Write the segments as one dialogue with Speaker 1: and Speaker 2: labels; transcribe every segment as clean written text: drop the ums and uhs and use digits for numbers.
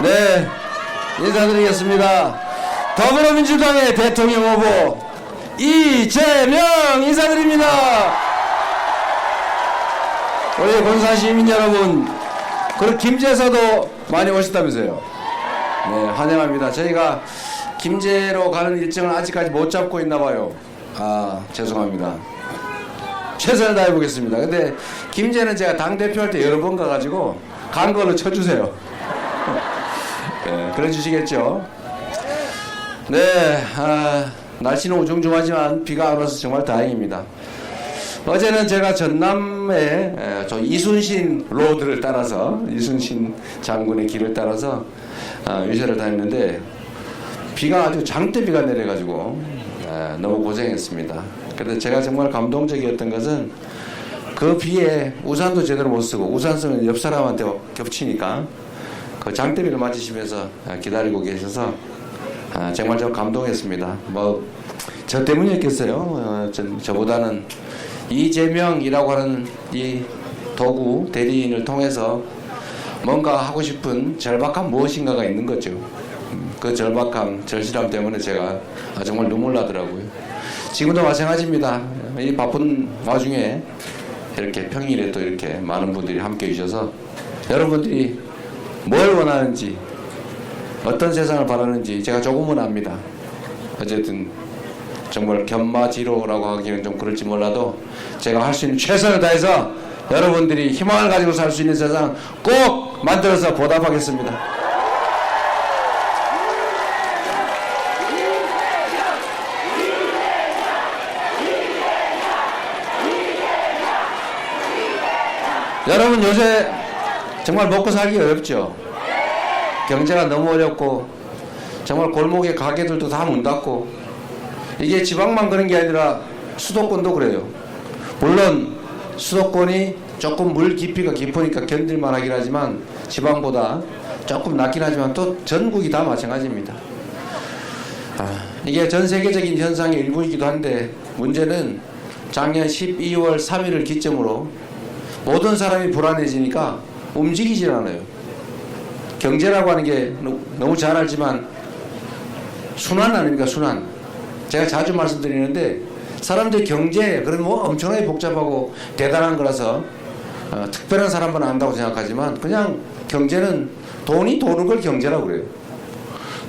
Speaker 1: 네, 인사드리겠습니다. 더불어민주당의 대통령 후보 이재명 인사드립니다. 우리 군산 시민 여러분, 그리고 김제에서도 많이 오셨다면서요. 네, 환영합니다. 저희가 김제로 가는 일정을 아직까지 못 잡고 있나 봐요. 아, 죄송합니다. 최선을 다해보겠습니다. 근데 김제는 제가 당대표 할 때 여러 번 가가지고 간 걸로 쳐주세요. 네, 그래 주시겠죠? 네, 날씨는 우중중하지만 비가 안 와서 정말 다행입니다. 어제는 제가 전남의 저 이순신 로드를 따라서, 이순신 장군의 길을 따라서 유세를 다녔는데 비가 아주 장대비가 내려가지고 너무 고생했습니다. 그런데 제가 정말 감동적이었던 것은 그 비에 우산도 제대로 못 쓰고, 우산 쓰면 옆 사람한테 겹치니까 그 장대비를 맞으시면서 기다리고 계셔서 정말 저 감동했습니다. 뭐 저 때문이었겠어요. 저보다는 이재명이라고 하는 이 도구 대리인을 통해서 뭔가 하고 싶은 절박함 무엇인가가 있는 거죠. 그 절박함, 절실함 때문에 제가 정말 눈물 나더라고요. 지금도 마찬가지입니다. 이 바쁜 와중에 이렇게 평일에 또 이렇게 많은 분들이 함께 해주셔서 여러분들이 뭘 원하는지, 어떤 세상을 바라는지 제가 조금은 압니다. 어쨌든 정말 견마지로라고 하기는 좀 그럴지 몰라도 제가 할 수 있는 최선을 다해서 여러분들이 희망을 가지고 살 수 있는 세상 꼭 만들어서 보답하겠습니다. 여러분, 요새 정말 먹고 살기 어렵죠. 경제가 너무 어렵고 정말 골목에 가게들도 다 문 닫고, 이게 지방만 그런 게 아니라 수도권도 그래요. 물론 수도권이 조금 물 깊이가 깊으니까 견딜만 하긴 하지만 지방보다 조금 낮긴 하지만 또 전국이 다 마찬가지입니다. 이게 전 세계적인 현상의 일부이기도 한데, 문제는 작년 12월 3일을 기점으로 모든 사람이 불안해지니까 움직이질 않아요. 경제라고 하는 게 너무 잘 알지만 순환 아닙니까? 순환. 제가 자주 말씀드리는데 사람들이 경제, 그런 뭐 엄청나게 복잡하고 대단한 거라서 특별한 사람만 안다고 생각하지만, 그냥 경제는 돈이 도는 걸 경제라고 그래요.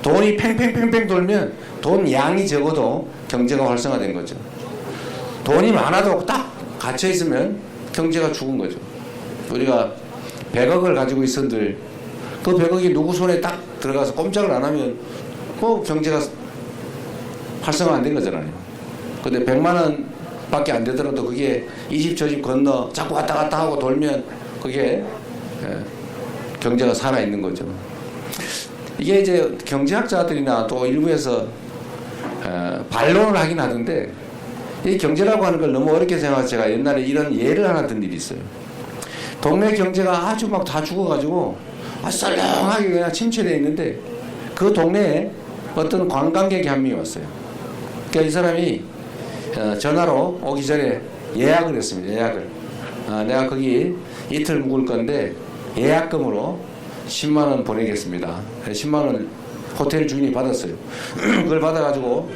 Speaker 1: 돈이 팽팽팽팽 돌면 돈 양이 적어도 경제가 활성화된 거죠. 돈이 많아도 딱 갇혀 있으면 경제가 죽은 거죠. 우리가 100억을 가지고 있었는데 그 100억이 누구 손에 딱 들어가서 꼼짝을 안 하면 뭐 경제가 활성화 안 된 거잖아요. 근데 100만 원 밖에 안 되더라도 그게 이 집 저 집 건너 자꾸 왔다 갔다 하고 돌면 그게 경제가 살아있는 거죠. 이게 이제 경제학자들이나 또 일부에서 반론을 하긴 하던데, 이 경제라고 하는 걸 너무 어렵게 생각해서 제가 옛날에 이런 예를 하나 든 일이 있어요. 동네 경제가 아주 막 다 죽어가지고 썰렁하게 그냥 침체되어 있는데 그 동네에 어떤 관광객이 한 명이 왔어요. 그러니까 이 사람이 전화로 오기 전에 예약을 했습니다. 예약을. 내가 거기 이틀 묵을 건데 예약금으로 10만 원 보내겠습니다. 10만 원 호텔 주인이 받았어요. 그걸 받아가지고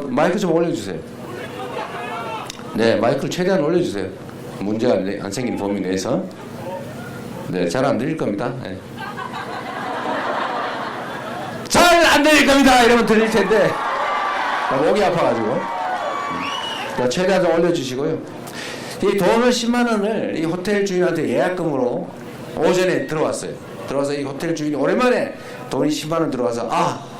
Speaker 1: 마이크 좀 올려주세요. 네, 마이크를 최대한 올려주세요. 문제가 안 생긴 범위 내에서. 네, 잘 안 들릴 겁니다. 네. 잘 안 들릴 겁니다. 이러면 들릴 텐데 목이 아파가지고. 최대한 좀 올려주시고요. 이 돈을 10만 원을 이 호텔 주인한테 예약금으로 오전에 들어왔어요. 들어와서 이 호텔 주인이 오랜만에 돈이 10만 원 들어와서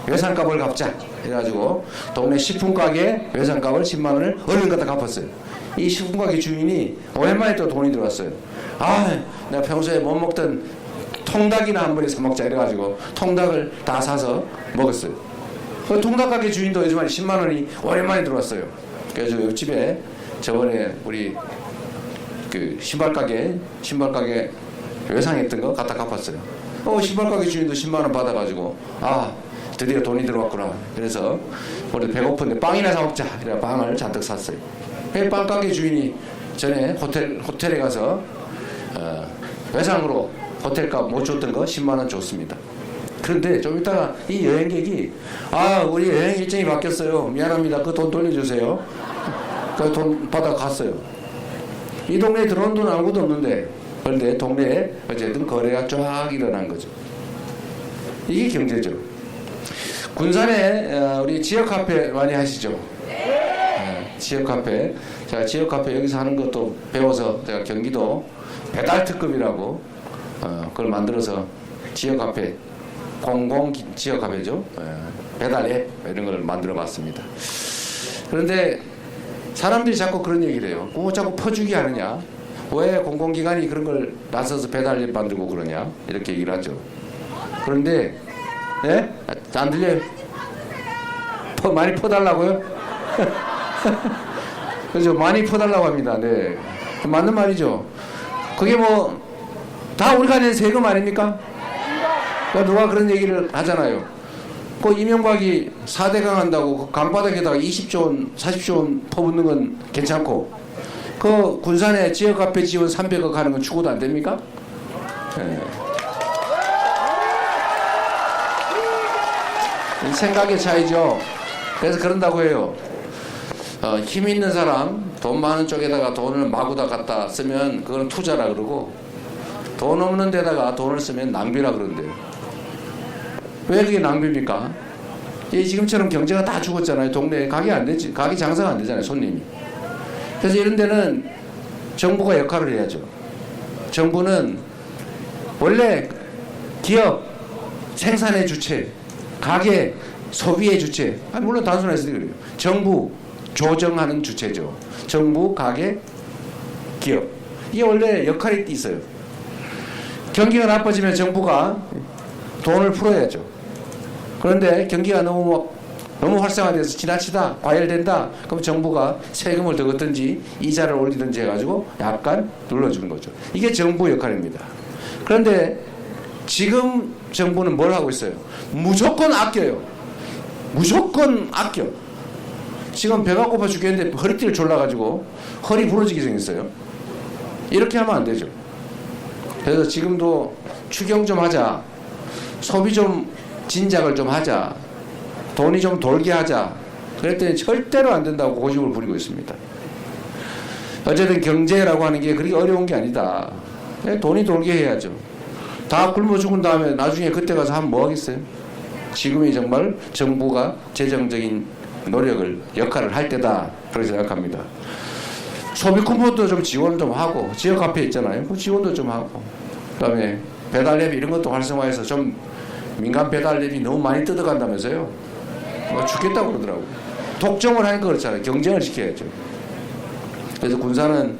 Speaker 1: 외상값을 갚자 해가지고 동네 식품 가게 외상값을 10만 원을 얼른 갖다 갚았어요. 이 식품 가게 주인이 오랜만에 또 돈이 들어왔어요. 내가 평소에 못 먹던 통닭이나 한 번에 사 먹자 이래가지고 통닭을 다 사서 먹었어요. 그 통닭 가게 주인도 요즘에 10만 원이 오랜만에 들어왔어요. 그래서 옆집에 저번에 우리 그 신발 가게 외상했던 거 갖다 갚았어요. 신발 가게 주인도 10만 원 받아가지고 드디어 돈이 들어왔구나. 그래서 우리 배고픈데 빵이나 사 먹자. 이래 빵을 잔뜩 샀어요. 빵 가게 주인이 전에 호텔에 가서 외상으로 호텔값 못 줬던 거 10만 원 줬습니다. 그런데 좀 이따가 이 여행객이 우리 여행 일정이 바뀌었어요. 미안합니다. 그 돈 돌려주세요. 그 돈 받아 갔어요. 이 동네에 들어온 돈 아무것도 없는데 그런데 동네에 어쨌든 거래가 쫙 일어난 거죠. 이게 경제죠. 군산에 우리 지역 카페 많이 하시죠? 지역 카페. 제가 지역 카페 여기서 하는 것도 배워서 제가 경기도 배달 특급이라고 그걸 만들어서 지역 카페, 공공 지역 카페죠. 배달 앱 이런 걸 만들어 봤습니다. 그런데 사람들이 자꾸 그런 얘기를 해요. 뭐 자꾸 퍼주기 하느냐? 왜 공공기관이 그런 걸 나서서 배달 앱 만들고 그러냐? 이렇게 얘기를 하죠. 그런데 예? 안 들려요? 많이 퍼달라고요? 그죠? 많이 퍼달라고 합니다. 네. 맞는 말이죠. 그게 뭐, 다 우리가 낸 세금 아닙니까? 그러니까 누가 그런 얘기를 하잖아요. 그 이명박이 4대강 한다고 그 강바닥에다가 20조 원, 40조 원 퍼붓는 건 괜찮고, 그 군산에 지역 카페 지원 300억 하는 건 추구도 안 됩니까? 네. 생각의 차이죠. 그래서 그런다고 해요. 힘 있는 사람, 돈 많은 쪽에다가 돈을 마구다 갖다 쓰면 그건 투자라 그러고, 돈 없는 데다가 돈을 쓰면 낭비라 그런대요. 왜 그게 낭비입니까? 지금처럼 경제가 다 죽었잖아요. 동네에 가게 안 되지, 가게 장사가 안 되잖아요, 손님이. 그래서 이런 데는 정부가 역할을 해야죠. 정부는 원래 기업, 생산의 주체, 가게, 소비의 주체, 물론 단순해서 그래요. 정부, 조정하는 주체죠. 정부, 가게, 기업. 이게 원래 역할이 있어요. 경기가 나빠지면 정부가 돈을 풀어야죠. 그런데 경기가 너무 활성화돼서 지나치다, 과열된다, 그럼 정부가 세금을 더 걷든지 이자를 올리든지 해가지고 약간 눌러주는 거죠. 이게 정부 역할입니다. 그런데 지금 정부는 뭘 하고 있어요? 무조건 아껴요. 무조건 아껴. 지금 배가 고파 죽겠는데 허리띠를 졸라가지고 허리 부러지게 생겼어요. 이렇게 하면 안 되죠. 그래서 지금도 추경 좀 하자, 소비 좀 진작을 좀 하자, 돈이 좀 돌게 하자, 그랬더니 절대로 안 된다고 고집을 부리고 있습니다. 어쨌든 경제라고 하는 게 그렇게 어려운 게 아니다. 돈이 돌게 해야죠. 다 굶어 죽은 다음에 나중에 그때 가서 하면 뭐 하겠어요? 지금이 정말 정부가 재정적인 노력을, 역할을 할 때다, 그렇게 생각합니다. 소비 쿠폰도 좀 지원 좀 하고, 지역 카페 있잖아요. 그 지원도 좀 하고, 그 다음에 배달 앱 이런 것도 활성화해서 좀 민간 배달 앱이 너무 많이 뜯어간다면서요. 뭐 죽겠다고 그러더라고요. 독점을 하니까 그렇잖아요. 경쟁을 시켜야죠. 그래서 군산은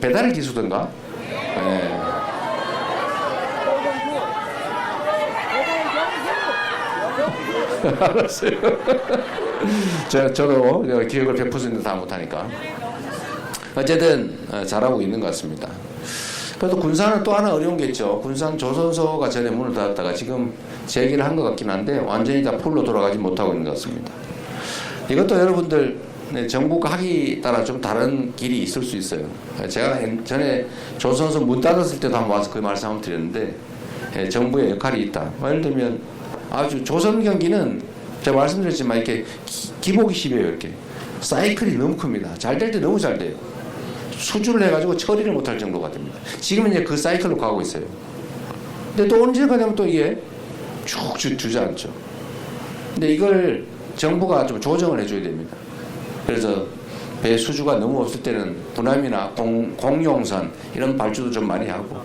Speaker 1: 배달의 기수던가? 네. 알았어요. 저도 기억을 100% 다 못하니까. 어쨌든 잘하고 있는 것 같습니다. 그래도 군산은 또 하나 어려운 게 있죠. 군산 조선소가 전에 문을 닫았다가 지금 재개를 한 것 같긴 한데 완전히 다 풀로 돌아가지 못하고 있는 것 같습니다. 이것도 여러분들 정부 각이 따라 좀 다른 길이 있을 수 있어요. 제가 전에 조선소 문 닫았을 때도 한번 와서 그 말씀 한번 드렸는데 정부의 역할이 있다. 예를 들면 아주 조선 경기는 제가 말씀드렸지만 이렇게 기복이 심해요. 이렇게 사이클이 너무 큽니다. 잘 될 때 너무 잘 돼요. 수주를 해가지고 처리를 못할 정도가 됩니다. 지금은 이제 그 사이클로 가고 있어요. 근데 또 언제가 되면 또 이게 쭉 주저앉죠. 근데 이걸 정부가 좀 조정을 해줘야 됩니다. 그래서 배 수주가 너무 없을 때는 분함이나 공용선 이런 발주도 좀 많이 하고,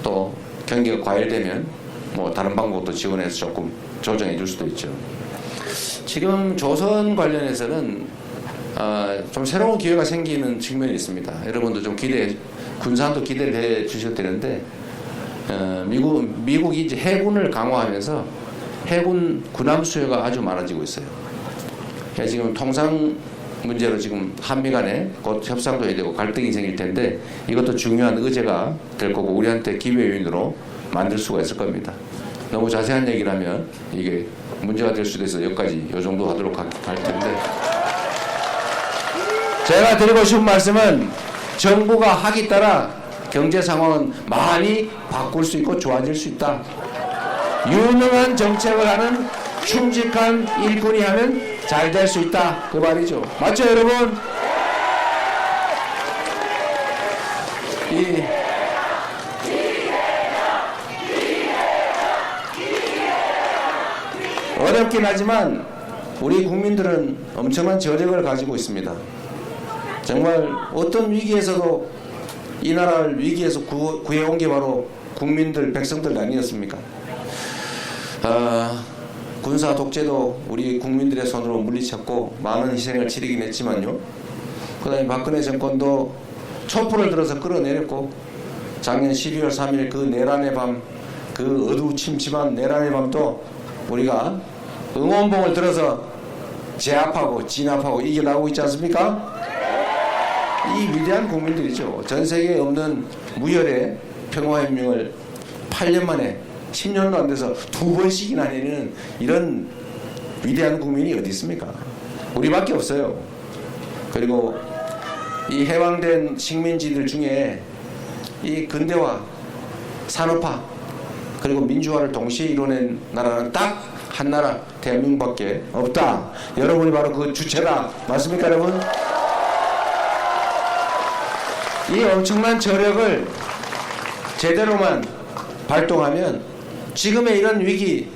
Speaker 1: 또 경기가 과열되면 뭐 다른 방법도 지원해서 조금 조정해 줄 수도 있죠. 지금 조선 관련해서는 좀 새로운 기회가 생기는 측면이 있습니다. 여러분도 좀 군산도 기대를 해 주셔도 되는데, 미국이 이제 해군을 강화하면서 해군 군함 수요가 아주 많아지고 있어요. 지금 통상 문제로 지금 한미 간에 곧 협상도 해야 되고 갈등이 생길 텐데 이것도 중요한 의제가 될 거고 우리한테 기회 요인으로 만들 수가 있을 겁니다. 너무 자세한 얘기를 하면 이게 문제가 될 수도 있어서 여기까지 이 정도 하도록 할 텐데, 제가 드리고 싶은 말씀은 정부가 하기 따라 경제 상황은 많이 바꿀 수 있고 좋아질 수 있다. 유능한 정책을 하는 충직한 일꾼이 하면 잘 될 수 있다. 그 말이죠. 맞죠, 여러분? 어렵긴 하지만 우리 국민들은 엄청난 저력을 가지고 있습니다. 정말 어떤 위기에서도 이 나라를 위기에서 구해온 게 바로 국민들, 백성들 아니었습니까? 군사 독재도 우리 국민들의 손으로 물리쳤고 많은 희생을 치르긴 했지만요. 그 다음에 박근혜 정권도 촛불을 들어서 끌어내렸고 작년 12월 3일 그 내란의 밤, 그 어두침침한 내란의 밤도 우리가 응원봉을 들어서 제압하고 진압하고 이겨나오고 있지 않습니까? 이 위대한 국민들이죠. 전 세계에 없는 무혈의 평화혁명을 8년 만에 10년도 안 돼서 2번씩이나 내는 이런 위대한 국민이 어디 있습니까? 우리밖에 없어요. 그리고 이 해방된 식민지들 중에 이 근대화, 산업화, 그리고 민주화를 동시에 이뤄낸 나라는 딱 한 나라, 대한민국밖에 없다. 여러분이 바로 그 주체다. 맞습니까, 여러분? 이 엄청난 저력을 제대로만 발동하면 지금의 이런 위기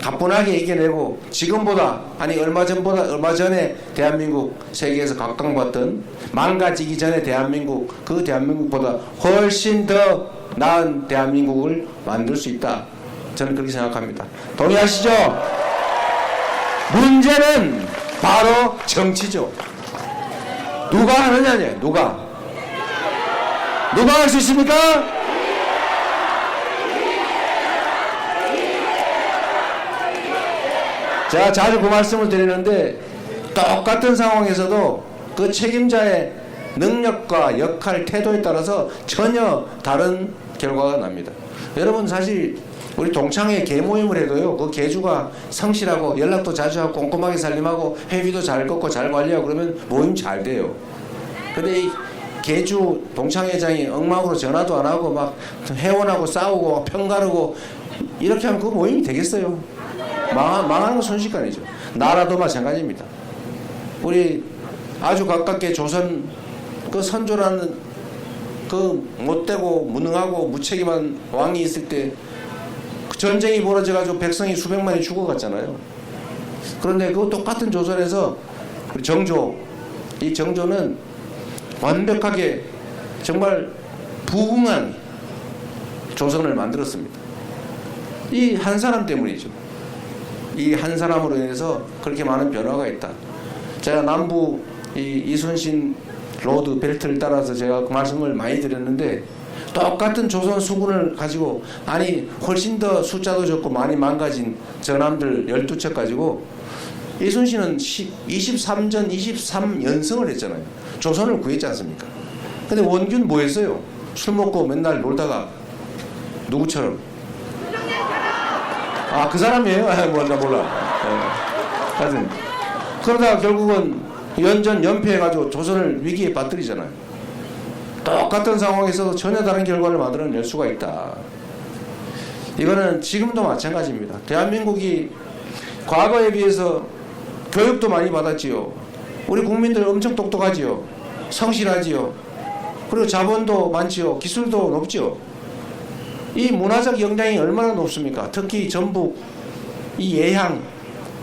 Speaker 1: 가뿐하게 이겨내고 지금보다 아니 얼마 전에 대한민국 세계에서 각광받던 망가지기 전에 대한민국 그 대한민국보다 훨씬 더 나은 대한민국을 만들 수 있다. 저는 그렇게 생각합니다. 동의하시죠? 문제는 바로 정치죠. 누가 하느냐냐? 누가 할 수 있습니까? 제가 자주 그 말씀을 드리는데 똑같은 상황에서도 그 책임자의 능력과 역할, 태도에 따라서 전혀 다른 결과가 납니다. 여러분 사실 우리 동창회 개모임을 해도요, 그 개주가 성실하고 연락도 자주 하고 꼼꼼하게 살림하고 회비도 잘 걷고 잘 관리하고 그러면 모임 잘 돼요. 근데 이 개주 동창회장이 엉망으로 전화도 안 하고 막 회원하고 싸우고 편가르고 이렇게 하면 그 모임이 되겠어요? 망하는 건 순식간이죠. 나라도 마찬가지입니다. 우리 아주 가깝게 조선 그 선조라는 그 못되고 무능하고 무책임한 왕이 있을 때 전쟁이 벌어져가지고 백성이 수백만이 죽어갔잖아요. 그런데 그 똑같은 조선에서 우리 정조, 이 정조는 완벽하게 정말 부흥한 조선을 만들었습니다. 이 한 사람 때문이죠. 이 한 사람으로 인해서 그렇게 많은 변화가 있다. 제가 남부 이순신 로드 벨트를 따라서 제가 그 말씀을 많이 드렸는데 똑같은 조선 수군을 가지고 아니 훨씬 더 숫자도 적고 많이 망가진 전함들 12척 가지고 이순신은 23연승을 했잖아요. 조선을 구했지 않습니까? 근데 원균 뭐 했어요? 술 먹고 맨날 놀다가 누구처럼 그 사람이에요? 나 몰라. 하여튼 그러다가 결국은 연패해가지고 조선을 위기에 빠뜨리잖아요. 똑같은 상황에서도 전혀 다른 결과를 만들어낼 수가 있다. 이거는 지금도 마찬가지입니다. 대한민국이 과거에 비해서 교육도 많이 받았지요. 우리 국민들 엄청 똑똑하지요. 성실하지요. 그리고 자본도 많지요. 기술도 높지요. 이 문화적 역량이 얼마나 높습니까? 특히 전북, 이 예향,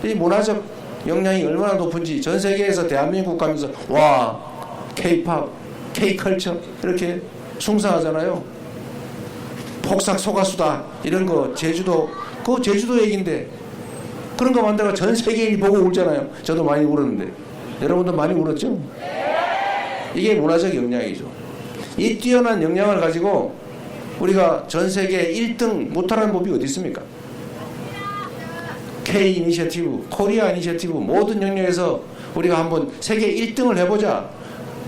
Speaker 1: 이 문화적 역량이 얼마나 높은지 전 세계에서 대한민국 가면서 와, K-팝, K-컬처 이렇게 숭상하잖아요. 폭삭 소가수다 이런 거 제주도 그거 제주도 얘기인데 그런 거 만다가 전 세계인이 보고 울잖아요. 저도 많이 울었는데 여러분도 많이 울었죠? 이게 문화적 역량이죠. 이 뛰어난 역량을 가지고 우리가 전 세계 1등 못하는 법이 어디 있습니까? K 이니셔티브, 코리아 이니셔티브 모든 영역에서 우리가 한번 세계 1등을 해보자.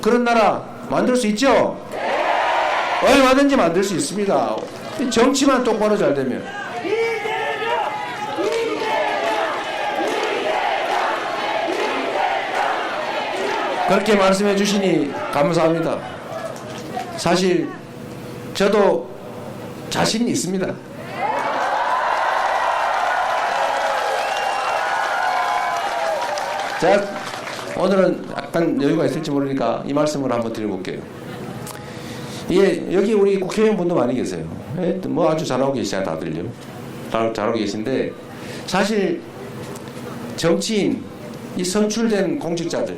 Speaker 1: 그런 나라 만들 수 있죠? 얼마든지 만들 수 있습니다. 정치만 똑바로 잘 되면. 그렇게 말씀해 주시니 감사합니다. 사실 저도 자신이 있습니다. 제가 오늘은 약간 여유가 있을지 모르니까 이 말씀을 한번 드려볼게요. 예, 여기 우리 국회의원분도 많이 계세요. 예, 뭐 아주 잘하고 계시잖아요, 다들요. 잘하고 계신데, 사실 정치인, 이 선출된 공직자들,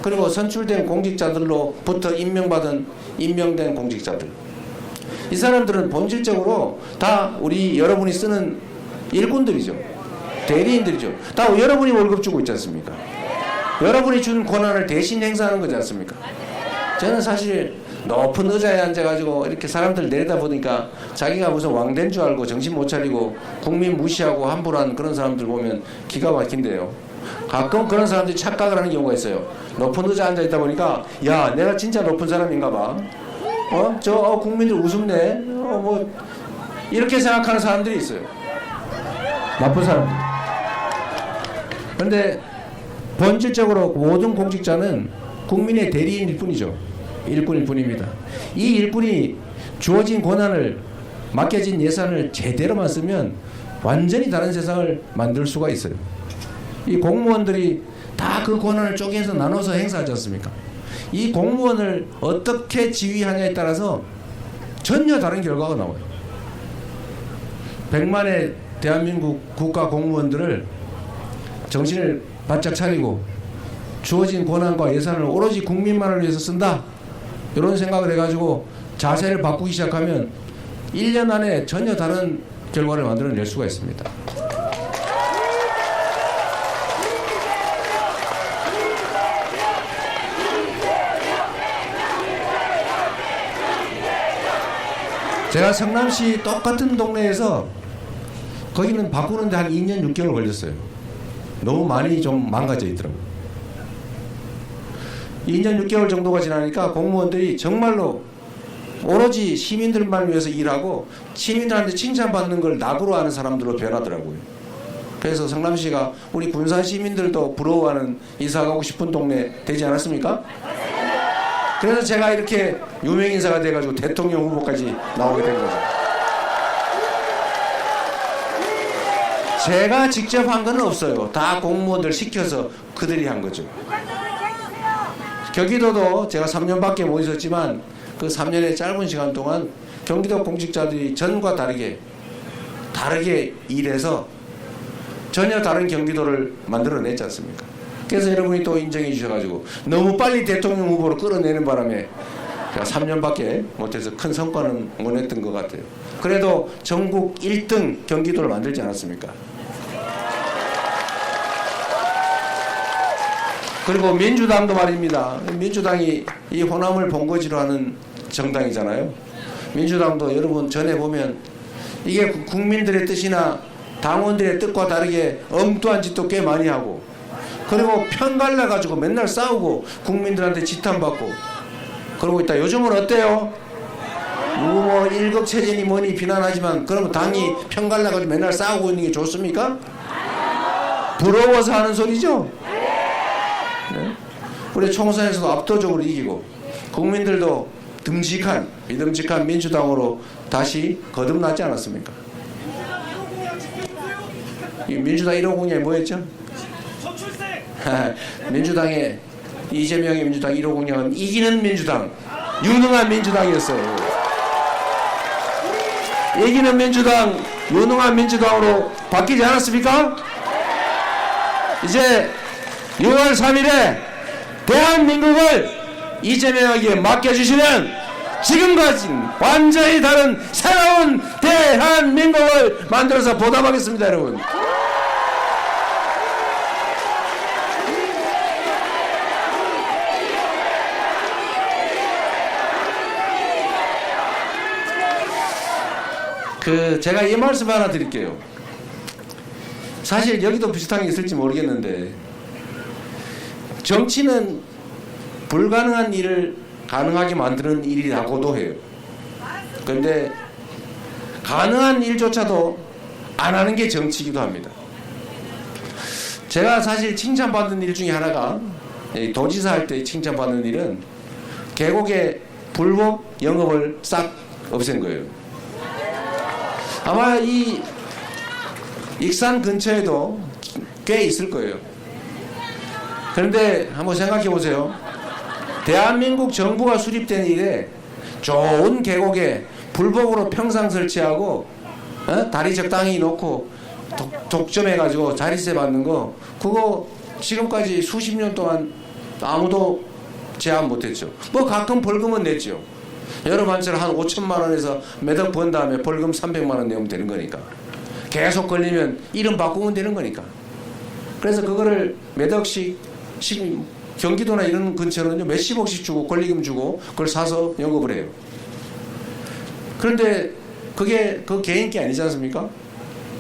Speaker 1: 그리고 선출된 공직자들로부터 임명된 공직자들, 이 사람들은 본질적으로 다 우리 여러분이 쓰는 일꾼들이죠. 대리인들이죠. 다 여러분이 월급 주고 있지 않습니까? 여러분이 준 권한을 대신 행사하는 거지 않습니까? 저는 사실 높은 의자에 앉아가지고 이렇게 사람들 내리다 보니까 자기가 무슨 왕된 줄 알고 정신 못 차리고 국민 무시하고 함부로 하는 그런 사람들 보면 기가 막힌데요. 가끔 그런 사람들이 착각을 하는 경우가 있어요. 높은 의자에 앉아있다 보니까 야, 내가 진짜 높은 사람인가 봐. 국민들 우습네. 뭐 이렇게 생각하는 사람들이 있어요. 나쁜 사람들. 그런데 본질적으로 모든 공직자는 국민의 대리인일 뿐이죠. 일꾼일 뿐입니다. 이 일꾼이 주어진 권한을, 맡겨진 예산을 제대로만 쓰면 완전히 다른 세상을 만들 수가 있어요. 이 공무원들이 다 그 권한을 쪼개서 나눠서 행사하지 않습니까? 이 공무원을 어떻게 지휘하냐에 따라서 전혀 다른 결과가 나와요. 100만의 대한민국 국가 공무원들을 정신을 바짝 차리고 주어진 권한과 예산을 오로지 국민만을 위해서 쓴다, 이런 생각을 해가지고 자세를 바꾸기 시작하면 1년 안에 전혀 다른 결과를 만들어낼 수가 있습니다. 제가 성남시 똑같은 동네에서 거기는 바꾸는데 한 2년 6개월 걸렸어요. 너무 많이 좀 망가져 있더라고요. 2년 6개월 정도가 지나니까 공무원들이 정말로 오로지 시민들만 위해서 일하고 시민들한테 칭찬받는 걸 낙으로 하는 사람들로 변하더라고요. 그래서 성남시가 우리 군산 시민들도 부러워하는 이사 가고 싶은 동네 되지 않았습니까? 그래서 제가 이렇게 유명인사가 돼가지고 대통령 후보까지 나오게 된 거죠. 제가 직접 한 건 없어요. 다 공무원들 시켜서 그들이 한 거죠. 경기도도 제가 3년밖에 못 있었지만 그 3년의 짧은 시간 동안 경기도 공직자들이 전과 다르게 일해서 전혀 다른 경기도를 만들어냈지 않습니까? 그래서 여러분이 또 인정해 주셔가지고 너무 빨리 대통령 후보로 끌어내는 바람에 제가 3년밖에 못해서 큰 성과는 못 냈던 것 같아요. 그래도 전국 1등 경기도를 만들지 않았습니까? 그리고 민주당도 말입니다. 민주당이 이 호남을 본거지로 하는 정당이잖아요. 민주당도 여러분 전에 보면 이게 국민들의 뜻이나 당원들의 뜻과 다르게 엉뚱한 짓도 꽤 많이 하고, 그리고 편갈라가지고 맨날 싸우고 국민들한테 지탄받고 그러고 있다. 요즘은 어때요? 누구 뭐 1급 체제니 뭐니 비난하지만 그러면 당이 편갈라가지고 맨날 싸우고 있는 게 좋습니까? 부러워서 하는 소리죠? 네? 우리 총선에서도 압도적으로 이기고 국민들도 믿음직한 민주당으로 다시 거듭나지 않았습니까? 이 민주당 150이 뭐였죠? 민주당의 이재명의 민주당 150은 이기는 민주당, 유능한 민주당이었어요. 이기는 민주당, 유능한 민주당으로 바뀌지 않았습니까? 이제 6월 3일에 대한민국을 이재명에게 맡겨주시면 지금까지는 완전히 다른 새로운 대한민국을 만들어서 보답하겠습니다, 여러분. 제가 이 말씀 하나 드릴게요. 사실 여기도 비슷한 게 있을지 모르겠는데, 정치는 불가능한 일을 가능하게 만드는 일이라고도 해요. 그런데 가능한 일조차도 안 하는 게 정치이기도 합니다. 제가 사실 칭찬받는 일 중에 하나가, 도지사 할 때 칭찬받는 일은 계곡에 불법 영업을 싹 없앤 거예요. 아마 이 익산 근처에도 꽤 있을 거예요. 그런데 한번 생각해 보세요. 대한민국 정부가 수립된 이래 좋은 계곡에 불법으로 평상 설치하고 다리 적당히 놓고 독점해가지고 자릿세 받는 거, 그거 지금까지 수십 년 동안 아무도 제한 못했죠. 뭐 가끔 벌금은 냈죠. 여러분처럼 한 5천만 원에서 매덕 번 다음에 벌금 300만 원 내면 되는 거니까. 계속 걸리면 이름 바꾸면 되는 거니까. 그래서 그거를 매덕씩 경기도나 이런 근처는 몇십억씩 주고 권리금 주고 그걸 사서 영업을 해요. 그런데 그게 그 개인기 아니지 않습니까?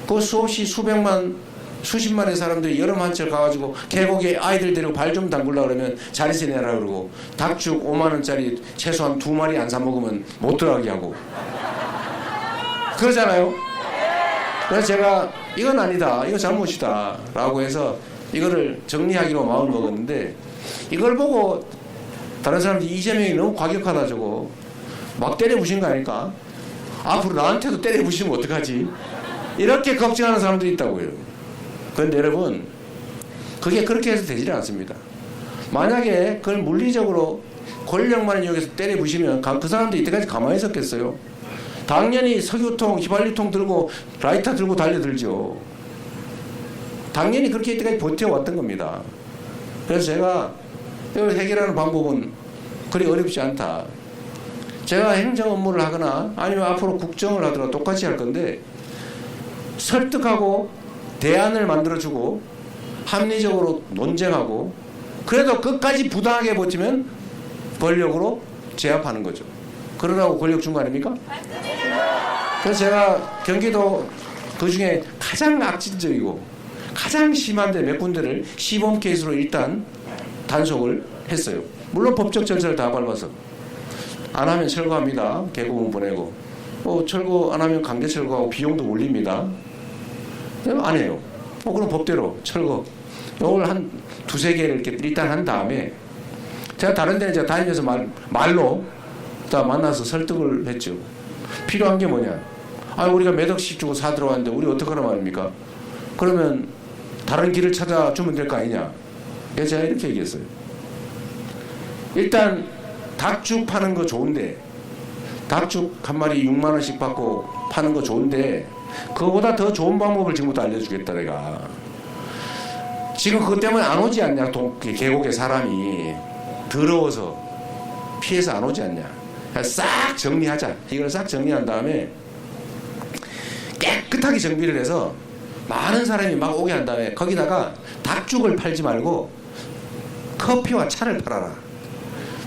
Speaker 1: 그 수없이 수십만의 사람들이 여름 한철 가가지고 계곡에 아이들 데리고 발 좀 담글라 그러면 자릿세 내라 그러고 닭죽 5만 원짜리 최소한 2마리 안 사 먹으면 못 들어가게 하고 그러잖아요. 그래서 제가 이건 아니다, 이거 잘못이다 라고 해서 이거를 정리하기로 마음을 먹었는데, 이걸 보고 다른 사람들이 이재명이 너무 과격하다 저거 막 때려부신 거 아닐까? 앞으로 나한테도 때려부시면 어떡하지? 이렇게 걱정하는 사람들이 있다고요. 그런데 여러분, 그게 그렇게 해서 되지 않습니다. 만약에 그걸 물리적으로 권력만 이용해서 때려부시면 그 사람들이 이때까지 가만히 있었겠어요? 당연히 석유통, 휘발유통 들고 라이터 들고 달려들죠. 당연히 그렇게 이때까지 버텨왔던 겁니다. 그래서 제가 이걸 해결하는 방법은 그리 어렵지 않다. 제가 행정 업무를 하거나 아니면 앞으로 국정을 하더라도 똑같이 할 건데, 설득하고 대안을 만들어주고 합리적으로 논쟁하고 그래도 끝까지 부당하게 버티면 권력으로 제압하는 거죠. 그러라고 권력 준 거 아닙니까? 그래서 제가 경기도 그 중에 가장 악질적이고 가장 심한데 몇 군데를 시범 케이스로 일단 단속을 했어요. 물론 법적 절차를 다 밟아서. 안 하면 철거합니다. 개고문 보내고. 철거 안 하면 강제 철거하고 비용도 올립니다. 안 해요. 그럼 법대로 철거. 이걸 한 두세 개를 이렇게 일단 한 다음에, 제가 다른 데는 제가 다니면서 말로 다 만나서 설득을 했죠. 필요한 게 뭐냐. 우리가 몇 억씩 주고 사 들어왔는데 우리 어떡하란 말입니까? 그러면 다른 길을 찾아주면 될 거 아니냐. 그래서 제가 이렇게 얘기했어요. 일단 닭죽 파는 거 좋은데, 닭죽 한 마리 6만 원씩 받고 파는 거 좋은데, 그거보다 더 좋은 방법을 지금부터 알려주겠다 내가. 지금 그것 때문에 안 오지 않냐. 계곡에 사람이 더러워서 피해서 안 오지 않냐. 싹 정리하자. 이걸 싹 정리한 다음에 깨끗하게 정비를 해서 많은 사람이 막 오게 한 다음에 거기다가 닭죽을 팔지 말고 커피와 차를 팔아라.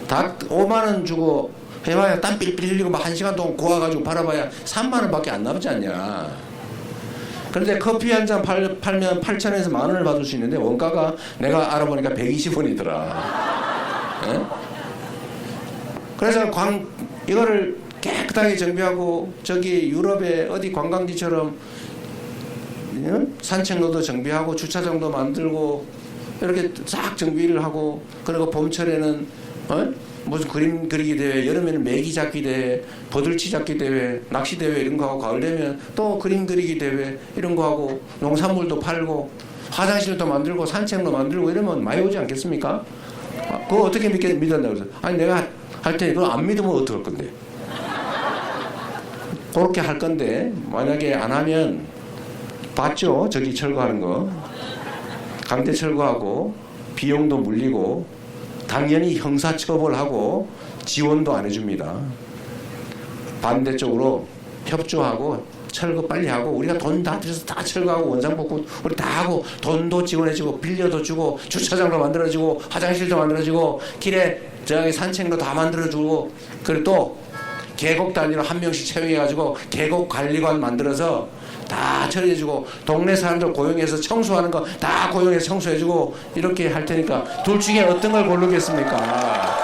Speaker 1: 닭 5만 원 주고 해봐야 땀 삘삘 흘리고 막 1시간 동안 고아가지고 팔아봐야 3만 원밖에 안 남지 않냐. 그런데 커피 한 잔 팔면 8,000원에서 10,000원을 받을 수 있는데 원가가 내가 알아보니까 120원이더라. 그래서 이거를 깨끗하게 정비하고 저기 유럽의 어디 관광지처럼 산책로도 정비하고 주차장도 만들고 이렇게 싹 정비를 하고, 그리고 봄철에는 무슨 그림 그리기 대회, 여름에는 메기 잡기 대회, 버들치 잡기 대회, 낚시 대회 이런 거 하고, 가을 되면 또 그림 그리기 대회 이런 거 하고, 농산물도 팔고 화장실도 만들고 산책로 만들고 이러면 많이 오지 않겠습니까? 그거 어떻게 믿었냐고 그래서, 내가 할 테니 그거 안 믿으면 어떡할 건데. 그렇게 할 건데 만약에 안 하면 봤죠? 저기 철거하는 거 강제 철거하고 비용도 물리고 당연히 형사처벌하고 지원도 안 해줍니다. 반대쪽으로 협조하고 철거 빨리 하고, 우리가 돈 다 들여서 다 철거하고 원상복구 우리 다 하고 돈도 지원해주고 빌려도 주고 주차장도 만들어주고 화장실도 만들어주고 길에 저기 산책로 다 만들어주고, 그리고 또 계곡 단위로 한 명씩 채용해가지고 계곡 관리관 만들어서 다 처리해주고, 동네 사람들 고용해서 청소하는 거 다 고용해서 청소해주고 이렇게 할 테니까 둘 중에 어떤 걸 고르겠습니까?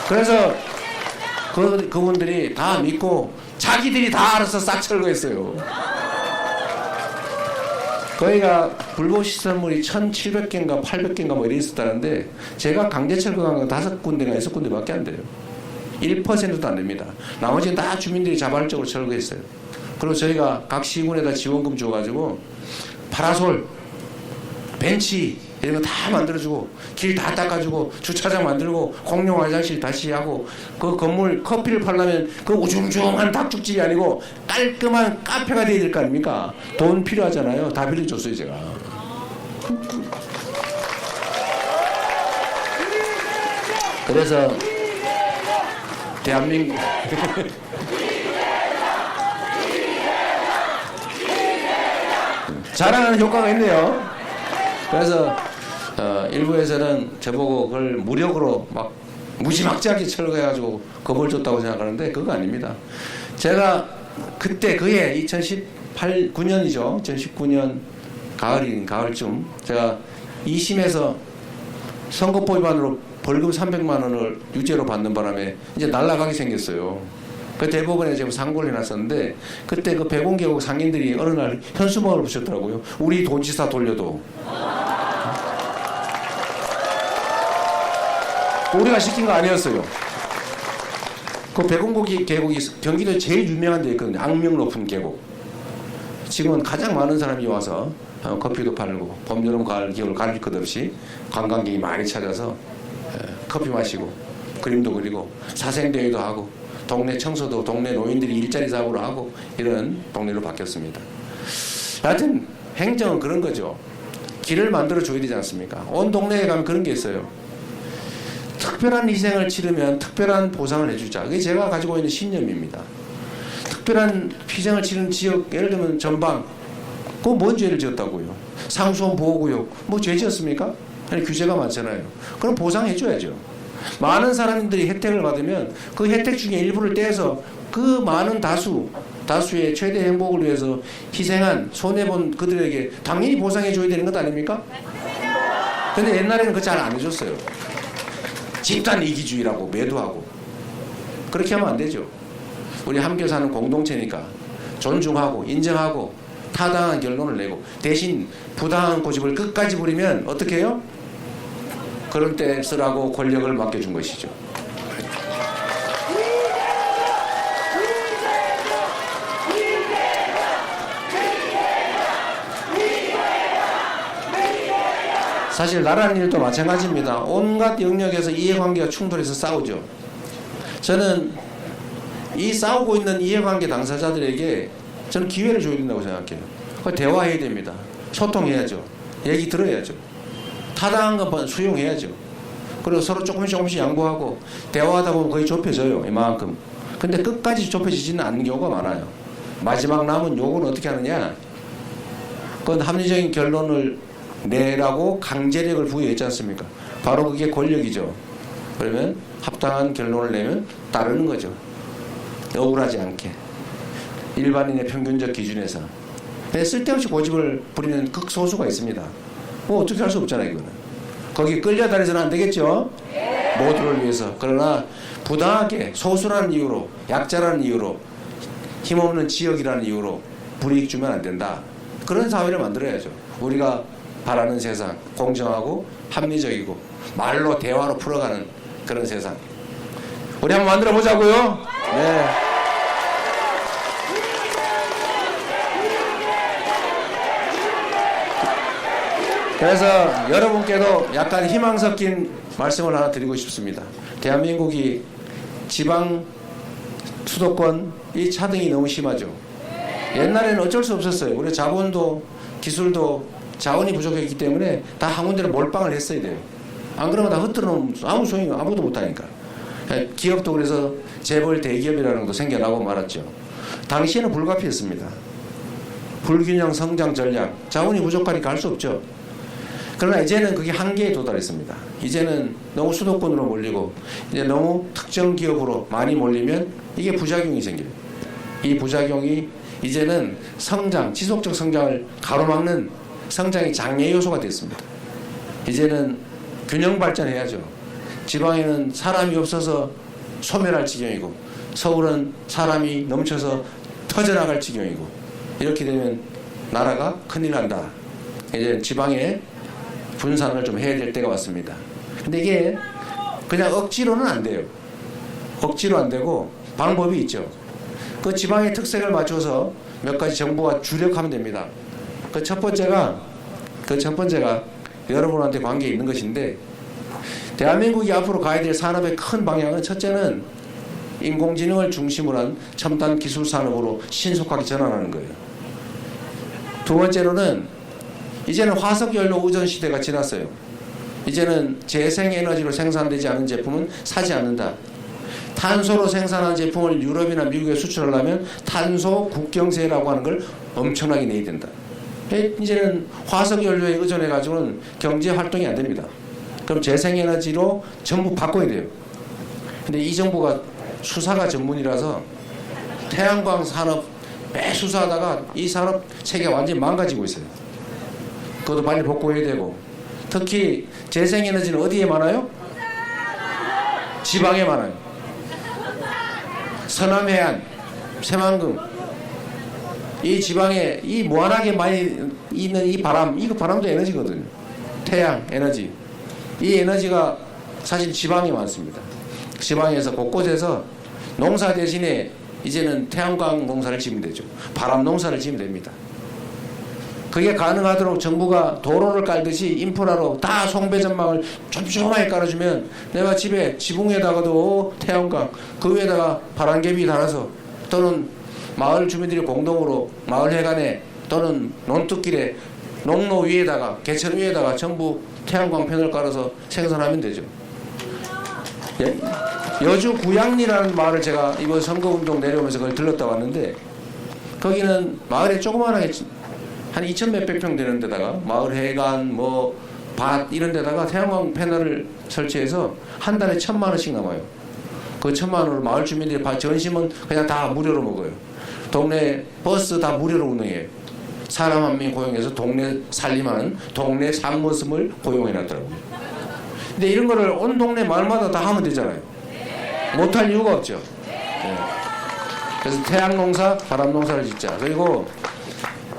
Speaker 1: 그래서 그분들이 다 믿고 자기들이 다 알아서 싹 철거했어요. 거기가 불법시설물이 1,700개인가 800개인가 뭐 이래 있었다는데, 제가 강제 철거한 건 5군데가 6군데밖에 안 돼요. 1%도 안 됩니다. 나머지는 다 주민들이 자발적으로 철거했어요. 그리고 저희가 각 시군에다 지원금 줘가지고 파라솔, 벤치 이런 거 다 만들어주고 길 다 닦아주고 주차장 만들고 공용 화장실 다시 하고 그 건물 커피를 팔려면 그 우중중한 닭죽집이 아니고 깔끔한 카페가 돼야 될 거 아닙니까? 돈 필요하잖아요. 다 빌려줬어요 제가. 그래서 대한민국 자랑하는 효과가 있네요. 그래서 일부에서는 저보고 그걸 무력으로 막 무지막지하게 철거해가지고 겁을 줬다고 생각하는데 그거 아닙니다. 제가 그때 그해 2019년이죠. 2019년 가을쯤 제가 2심에서 선거법 위반으로 벌금 300만 원을 유죄로 받는 바람에 이제 날아가게 생겼어요. 그 대법원에 지금 상고를 해놨었는데 그때 그 배공계국 상인들이 어느 날 현수막을 붙였더라고요. 우리 도지사 돌려도. 우리가 시킨 거 아니었어요. 그 배공계국이 경기도에 제일 유명한 데 있거든요. 악명 높은 계곡. 지금은 가장 많은 사람이 와서 커피도 팔고 봄, 여름, 가을, 겨울 가릴 것 없이 관광객이 많이 찾아서 커피 마시고 그림도 그리고 사생대회도 하고 동네 청소도 동네 노인들이 일자리 사고를 하고 이런 동네로 바뀌었습니다. 하여튼 행정은 그런 거죠. 길을 만들어 줘야 되지 않습니까? 온 동네에 가면 그런 게 있어요. 특별한 희생을 치르면 특별한 보상을 해주자. 그게 제가 가지고 있는 신념입니다. 특별한 희생을 치른 지역, 예를 들면 전방, 그거 뭔 죄를 지었다고요? 상수원 보호구역, 뭐 죄 지었습니까? 아니, 규제가 많잖아요. 그럼 보상해줘야죠. 많은 사람들이 혜택을 받으면 그 혜택 중에 일부를 떼서 그 많은 다수의 최대 행복을 위해서 희생한 손해본 그들에게 당연히 보상해줘야 되는 것 아닙니까? 근데 옛날에는 그거 잘 안 해줬어요. 집단 이기주의라고 매도하고 그렇게 하면 안 되죠. 우리 함께 사는 공동체니까 존중하고 인정하고 타당한 결론을 내고 대신 부당한 고집을 끝까지 부리면 어떻게 해요? 그럴 때 쓰라고 권력을 맡겨준 것이죠. 사실 나라는 일도 마찬가지입니다. 온갖 영역에서 이해관계가 충돌해서 싸우죠. 저는 이 싸우고 있는 이해관계 당사자들에게 저는 기회를 줘야 된다고 생각해요. 대화해야 됩니다. 소통해야죠. 얘기 들어야죠. 타당한 건 수용해야죠. 그리고 서로 조금씩 양보하고 대화하다 보면 거의 좁혀져요. 이만큼. 근데 끝까지 좁혀지지는 않는 경우가 많아요. 마지막 남은 요건 어떻게 하느냐. 그건 합리적인 결론을 내라고 강제력을 부여했지 않습니까? 바로 그게 권력이죠. 그러면 합당한 결론을 내면 따르는 거죠. 억울하지 않게. 일반인의 평균적 기준에서. 쓸데없이 고집을 부리는 극소수가 있습니다. 뭐 어떻게 할 수 없잖아요, 이거는. 거기 끌려다니서는 안 되겠죠? 모두를 위해서. 그러나 부당하게 소수라는 이유로, 약자라는 이유로, 힘없는 지역이라는 이유로 불이익 주면 안 된다. 그런 사회를 만들어야죠. 우리가 바라는 세상, 공정하고 합리적이고 말로 대화로 풀어가는 그런 세상. 우리 한번 만들어 보자고요. 네. 그래서 여러분께도 약간 희망 섞인 말씀을 하나 드리고 싶습니다. 대한민국이 지방 수도권 이 차등이 너무 심하죠. 옛날에는 어쩔 수 없었어요. 우리 자본도 기술도 자원이 부족했기 때문에 다 한 군데로 몰빵을 했어야 돼요. 안 그러면 다 흩어져 놓으면 아무 소용이 아무도 못하니까. 기업도 그래서 재벌 대기업이라는 것도 생겨나고 말았죠. 당시에는 불가피했습니다. 불균형 성장 전략, 자원이 부족하니까 할 수 없죠. 그러나 이제는 그게 한계에 도달했습니다. 이제는 너무 수도권으로 몰리고 이제 너무 특정 기업으로 많이 몰리면 이게 부작용이 생겨요. 이 부작용이 이제는 성장, 지속적 성장을 가로막는 성장의 장애 요소가 됐습니다. 이제는 균형 발전해야죠. 지방에는 사람이 없어서 소멸할 지경이고 서울은 사람이 넘쳐서 터져나갈 지경이고 이렇게 되면 나라가 큰일 난다. 이제 지방에 분산을 좀 해야 될 때가 왔습니다. 근데 이게 그냥 억지로는 안 돼요. 억지로 안 되고 방법이 있죠. 그 지방의 특색을 맞춰서 몇 가지 정부가 주력하면 됩니다. 그 첫 번째가 여러분한테 관계 있는 것인데, 대한민국이 앞으로 가야 될 산업의 큰 방향은 첫째는 인공지능을 중심으로 한 첨단 기술 산업으로 신속하게 전환하는 거예요. 두 번째로는 이제는 화석연료 의존 시대가 지났어요. 이제는 재생에너지로 생산되지 않은 제품은 사지 않는다. 탄소로 생산한 제품을 유럽이나 미국에 수출하려면 탄소 국경세라고 하는 걸 엄청나게 내야 된다. 이제는 화석연료에 의존해가지고는 경제 활동이 안 됩니다. 그럼 재생에너지로 전부 바꿔야 돼요. 근데 이 정부가 수사가 전문이라서 태양광 산업 매 수사하다가 이 산업 체계가 완전히 망가지고 있어요. 그것도 빨리 복구해야 되고, 특히 재생에너지는 어디에 많아요? 지방에 많아요. 서남해안, 새만금, 이 지방에 이 무한하게 많이 있는 이 바람, 이거 바람도 에너지거든요. 태양 에너지, 이 에너지가 사실 지방에 많습니다. 지방에서 곳곳에서 농사 대신에 이제는 태양광 농사를 지으면 되죠. 바람 농사를 지으면 됩니다. 그게 가능하도록 정부가 도로를 깔듯이 인프라로 다 송배전망을 촘촘하게 깔아주면 내가 집에 지붕에다가도 태양광, 그 위에다가 바람개비 달아서, 또는 마을 주민들이 공동으로 마을 해관에 또는 논뚝길에 농로 위에다가 개천 위에다가 전부 태양광 패널 깔아서 생산하면 되죠. 예? 여주 구양리라는 마을을 제가 이번 선거운동 내려오면서 그걸 들렀다 왔는데, 거기는 마을에 조그만하게 한 2,000 몇백 평 되는 데다가 마을 해관 밭 이런 데다가 태양광 패널을 설치해서 한 달에 1,000만 원씩 남아요. 그 1,000만 원으로 마을 주민들이 전심은 그냥 다 무료로 먹어요. 동네 버스 다 무료로 운행해요. 사람 한 명 고용해서 동네 살림하는 동네 산모습을 고용해놨더라고요. 근데 이런 거를 온 동네 마을마다 다 하면 되잖아요. 못할 이유가 없죠. 네. 그래서 태양농사, 바람농사를 짓자. 그리고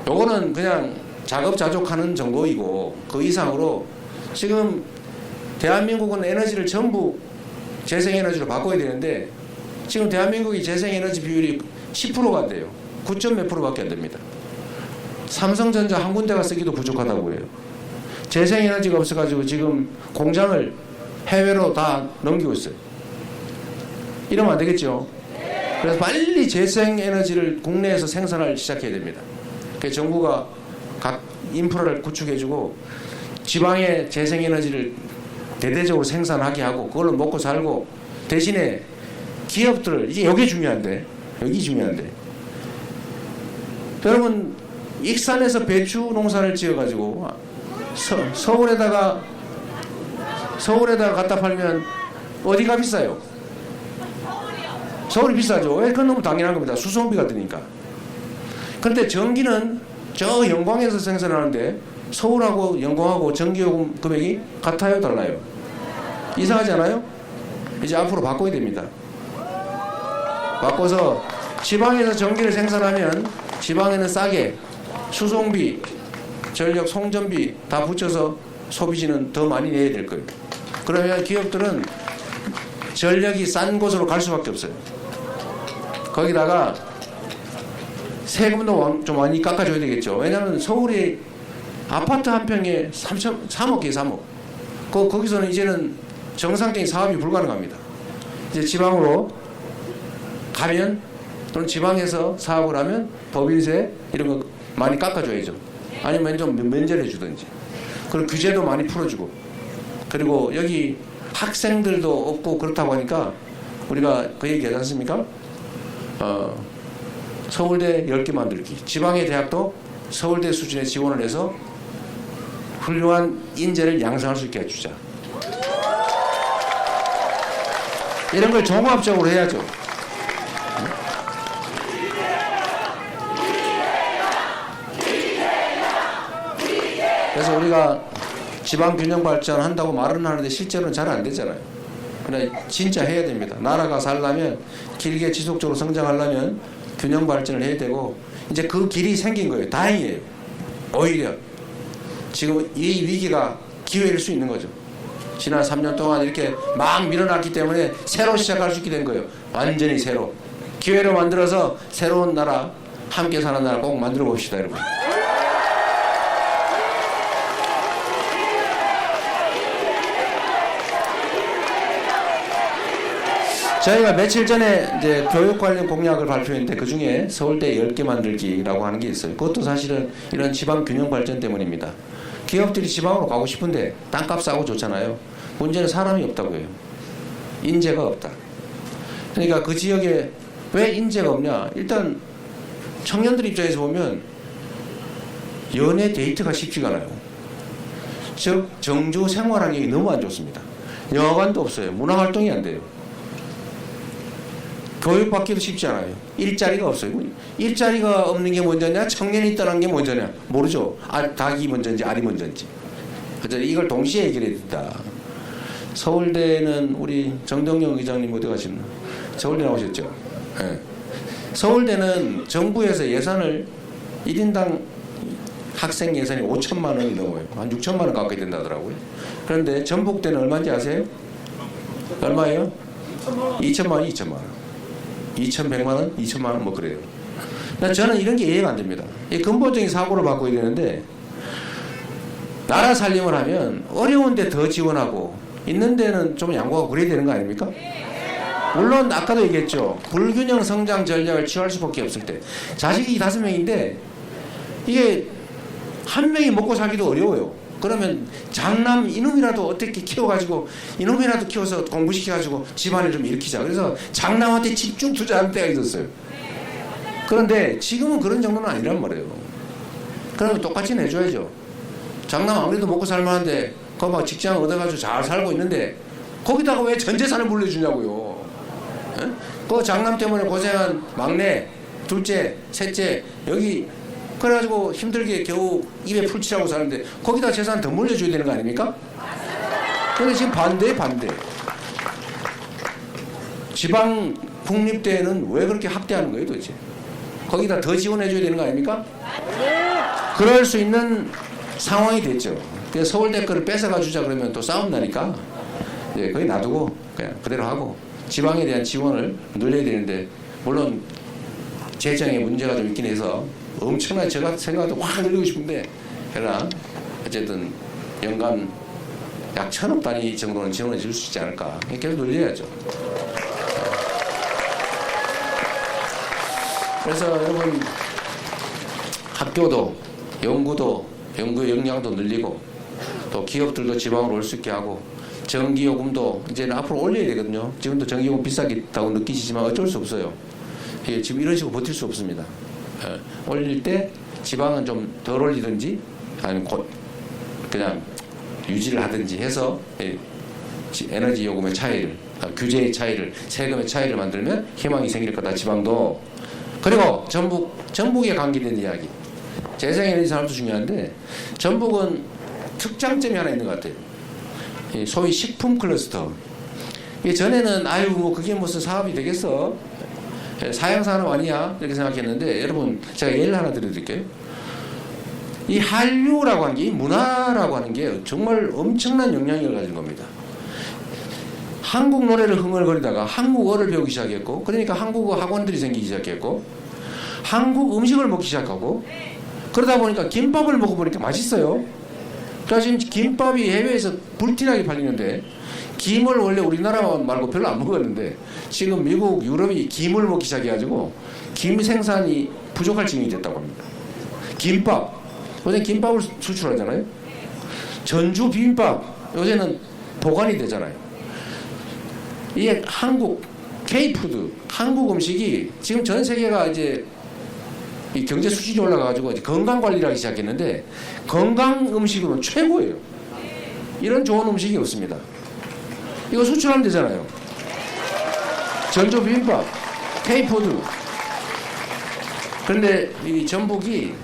Speaker 1: 요거는 그냥 자급자족하는 정도이고, 그 이상으로 지금 대한민국은 에너지를 전부 재생에너지로 바꿔야 되는데, 지금 대한민국이 재생에너지 비율이 10%가 안 돼요. 9점 몇 프로밖에 안 됩니다. 삼성전자 한 군데가 쓰기도 부족하다고 해요. 재생에너지가 없어가지고 지금 공장을 해외로 다 넘기고 있어요. 이러면 안 되겠죠. 그래서 빨리 재생에너지를 국내에서 생산을 시작해야 됩니다. 그래서 정부가 각 인프라를 구축해주고 지방에 재생에너지를 대대적으로 생산하게 하고 그걸로 먹고 살고, 대신에 기업들을, 이게 여기 중요한데 여러분, 익산에서 배추 농사를 지어가지고 서울에다가 갖다 팔면 어디가 비싸요? 서울이 비싸죠. 왜? 그건 너무 당연한 겁니다. 수송비가 드니까. 그런데 전기는 저 영광에서 생산하는데 서울하고 영광하고 전기요금 금액이 같아요, 달라요? 이상하지 않아요? 이제 앞으로 바꿔야 됩니다. 바꿔서 지방에서 전기를 생산하면 지방에는 싸게 수송비, 전력 송전비 다 붙여서 소비지는 더 많이 내야 될 거예요. 그러면 기업들은 전력이 싼 곳으로 갈 수밖에 없어요. 거기다가 세금도 좀 많이 깎아줘야 되겠죠. 왜냐하면 서울이 아파트 한 평에 3억이에요, 3억. 거기서는 이제는 정상적인 사업이 불가능합니다. 이제 지방으로 가면, 또는 지방에서 사업을 하면 법인세 이런 거 많이 깎아줘야죠. 아니면 좀 면제해 주든지. 그리고 규제도 많이 풀어주고. 그리고 여기 학생들도 없고 그렇다고 하니까 우리가 그 얘기 하지 않습니까? 서울대 10개 만들기. 지방의 대학도 서울대 수준의 지원을 해서 훌륭한 인재를 양성할 수 있게 해주자. 이런 걸 종합적으로 해야죠. 그래서 우리가 지방 균형 발전 한다고 말은 하는데 실제로는 잘 안 되잖아요. 그러나 진짜 해야 됩니다. 나라가 살려면, 길게 지속적으로 성장하려면 균형 발전을 해야 되고, 이제 그 길이 생긴 거예요. 다행이에요. 오히려 지금 이 위기가 기회일 수 있는 거죠. 지난 3년 동안 이렇게 막 밀어놨기 때문에 새로 시작할 수 있게 된 거예요. 완전히 새로. 기회로 만들어서 새로운 나라, 함께 사는 나라 꼭 만들어 봅시다, 여러분. 저희가 며칠 전에 이제 교육 관련 공약을 발표했는데 그 중에 서울대 10개 만들기라고 하는 게 있어요. 그것도 사실은 이런 지방 균형 발전 때문입니다. 기업들이 지방으로 가고 싶은데 땅값 싸고 좋잖아요. 문제는 사람이 없다고 해요. 인재가 없다. 그러니까 그 지역에 왜 인재가 없냐? 일단 청년들 입장에서 보면 연애 데이트가 쉽지가 않아요. 즉 정주 생활 환경이 너무 안 좋습니다. 영화관도 없어요. 문화활동이 안 돼요. 교육받기도 쉽지 않아요. 일자리가 없어요. 일자리가 없는 게 먼저냐, 청년이 떠난 게 먼저냐 모르죠. 닭이 먼저인지 알이 먼저인지. 그래서 이걸 동시에 해결해야 된다. 서울대는 우리 정동영 의장님 어디 가시나? 서울대 나오셨죠? 네. 서울대는 정부에서 예산을 1인당 학생 예산이 5천만 원이 넘어요. 한 6천만 원 가까이 된다더라고요. 그런데 전북대는 얼마인지 아세요? 얼마예요? 2천만 원, 2천만 원. 2,100만 원, 2천만 원 뭐 그래요. 저는 이런 게 이해가 안 됩니다. 이 근본적인 사고를 바꿔야 되는데 나라 살림을 하면 어려운데 더 지원하고 있는 데는 좀 양보하고 그래야 되는 거 아닙니까? 물론 아까도 얘기했죠. 불균형 성장 전략을 취할 수밖에 없을 때 자식이 5명인데 이게 한 명이 먹고 살기도 어려워요. 그러면 장남 이놈이라도 어떻게 키워가지고 이놈이라도 키워서 공부시켜가지고 집안을 좀 일으키자. 그래서 장남한테 집중 투자하는 때가 있었어요. 그런데 지금은 그런 정도는 아니란 말이에요. 그러면 똑같이 내줘야죠. 장남 아무래도 먹고 살만한데 그거 막 직장 얻어가지고 잘 살고 있는데 거기다가 왜 전 재산을 물려주냐고요. 에? 그 장남 때문에 고생한 막내, 둘째, 셋째 여기 그래가지고 힘들게 겨우 입에 풀칠하고 사는데 거기다 재산 더 물려줘야 되는 거 아닙니까? 근데 지금 반대. 지방 국립대는 왜 그렇게 학대하는 거예요 도대체? 거기다 더 지원해줘야 되는 거 아닙니까? 그럴 수 있는 상황이 됐죠. 그래서 서울대 거를 뺏어가 주자 그러면 또 싸움 나니까 거기 놔두고 그냥 그대로 하고 지방에 대한 지원을 늘려야 되는데 물론 재정에 문제가 좀 있긴 해서 엄청나게 제가 생각도 확 늘리고 싶은데 그러나 어쨌든 연간 약 1,000억 단위 정도는 지원해 줄 수 있지 않을까. 계속 늘려야죠. 그래서 여러분 학교도 연구도 연구 역량도 늘리고 또 기업들도 지방으로 올 수 있게 하고 전기요금도 이제는 앞으로 올려야 되거든요. 지금도 전기요금 비싸겠다고 느끼시지만 어쩔 수 없어요. 지금 이런 식으로 버틸 수 없습니다. 올릴 때 지방은 좀 덜 올리든지 아니면 그냥 유지를 하든지 해서 에너지 요금의 차이를 규제의 차이를 세금의 차이를 만들면 희망이 생길 거다. 지방도. 그리고 전북에 관계된 이야기 재생에너지 산업도 중요한데 전북은 특장점이 하나 있는 것 같아요. 소위 식품 클러스터. 전에는 아유 뭐 그게 무슨 사업이 되겠어 사양산업 아니야 이렇게 생각했는데 여러분 제가 예를 하나 드릴게요. 이 한류라고 하는 게 이 문화라고 하는 게 정말 엄청난 영향력을 가진 겁니다. 한국 노래를 흥얼거리다가 한국어를 배우기 시작했고 그러니까 한국어 학원들이 생기기 시작했고 한국 음식을 먹기 시작하고 그러다 보니까 김밥을 먹어보니까 맛있어요. 그러니까 지금 김밥이 해외에서 불티나게 팔리는데 김을 원래 우리나라 말고 별로 안 먹었는데 지금 미국, 유럽이 김을 먹기 시작해가지고 김 생산이 부족할 지경이 됐다고 합니다. 김밥. 요새 김밥을 수출하잖아요. 전주 비빔밥. 요새는 보관이 되잖아요. 이게 한국 K푸드, 한국 음식이 지금 전 세계가 이제 이 경제 수준이 올라가가지고 이제 건강 관리를 하기 시작했는데 건강 음식으로는 최고예요. 이런 좋은 음식이 없습니다. 이거 수출하면 되잖아요. 전주 비빔밥, K푸드. 그런데 이 전북이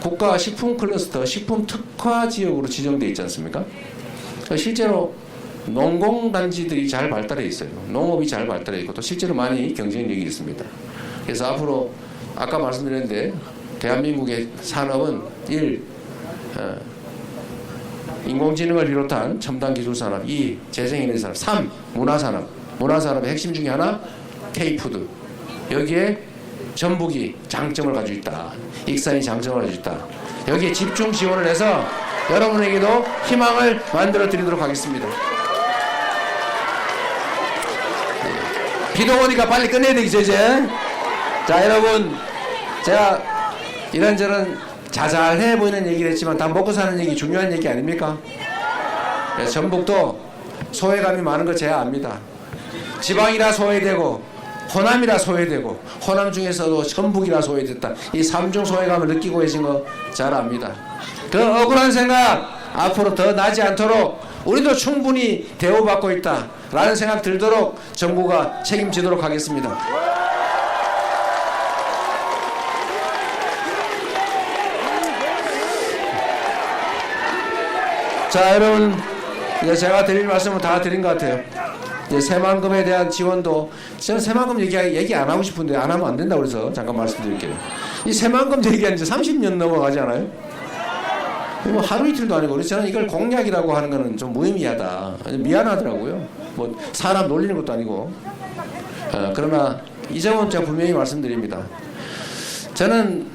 Speaker 1: 국가 식품 클러스터, 식품 특화 지역으로 지정되어 있지 않습니까? 실제로 농공단지들이 잘 발달해 있어요. 농업이 잘 발달해 있고 또 실제로 많이 경쟁력이 있습니다. 그래서 앞으로 아까 말씀드렸는데 대한민국의 산업은 인공지능을 비롯한 첨단 기술산업, 2. 재생에너지산업, 3. 문화산업. 문화산업의 핵심 중에 하나 K푸드. 여기에 전북이 장점을 가지고 있다. 익산이 장점을 가지고 있다. 여기에 집중 지원을 해서 여러분에게도 희망을 만들어 드리도록 하겠습니다. 비도 오니까 빨리 끝내야 되겠죠 이제. 자 여러분, 제가 이런저런 자잘해 보이는 얘기를 했지만 다 먹고 사는 얘기 중요한 얘기 아닙니까? 전북도 소외감이 많은 거 제가 압니다. 지방이라 소외되고 호남이라 소외되고 호남 중에서도 전북이라 소외됐다. 이 3중 소외감을 느끼고 계신 거 잘 압니다. 그 억울한 생각 앞으로 더 나지 않도록 우리도 충분히 대우받고 있다 라는 생각 들도록 정부가 책임지도록 하겠습니다. 자 여러분, 이제 제가 드릴 말씀은 다 드린 것 같아요. 이제 새만금에 대한 지원도, 저는 새만금 얘기 안 하고 싶은데 안 하면 안 된다고 그래서 잠깐 말씀드릴게요. 이 새만금 얘기한 지 30년 넘어가지 않아요? 뭐 하루 이틀도 아니고. 그래서 저는 이걸 공약이라고 하는 거는 좀 무의미하다, 미안하더라고요. 뭐 사람 놀리는 것도 아니고. 그러나 이 점은 제가 분명히 말씀드립니다. 저는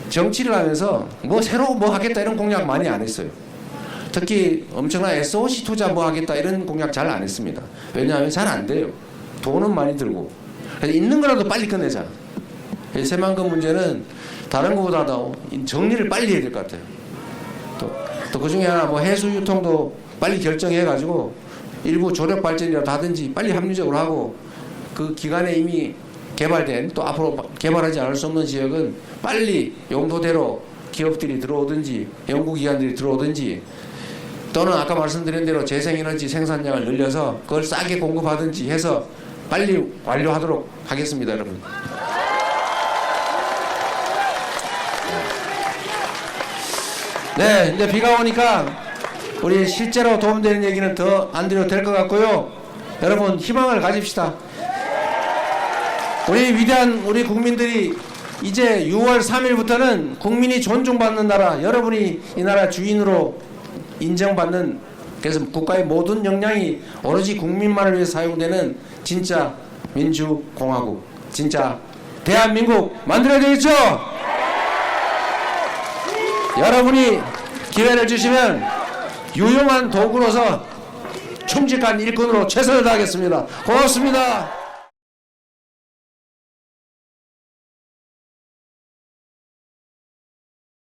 Speaker 1: 정치를 하면서 뭐 새로 뭐 하겠다 이런 공약 많이 안 했어요. 특히 엄청난 SOC 투자 뭐 하겠다 이런 공약 잘 안 했습니다. 왜냐하면 잘 안 돼요. 돈은 많이 들고. 그래서 있는 거라도 빨리 끝내자. 새만금 문제는 다른 것보다도 정리를 빨리 해야 될 것 같아요. 또 그 중에 하나 뭐 해수 유통도 빨리 결정해가지고 일부 조력 발전이라도 하든지 빨리 합리적으로 하고, 그 기간에 이미 개발된 또 앞으로 개발하지 않을 수 없는 지역은 빨리 용도대로 기업들이 들어오든지 연구기관들이 들어오든지, 또는 아까 말씀드린 대로 재생에너지 생산량을 늘려서 그걸 싸게 공급하든지 해서 빨리 완료하도록 하겠습니다, 여러분. 네, 이제 비가 오니까 우리 실제로 도움되는 얘기는 더 안 드려도 될 것 같고요. 여러분 희망을 가집시다. 우리 위대한 우리 국민들이 이제 6월 3일부터는 국민이 존중받는 나라, 여러분이 이 나라 주인으로 인정받는, 그래서 국가의 모든 역량이 오로지 국민만을 위해 사용되는 진짜 민주공화국, 진짜 대한민국 만들어야 되겠죠? 여러분이 기회를 주시면 유용한 도구로서 충직한 일꾼으로 최선을 다하겠습니다. 고맙습니다.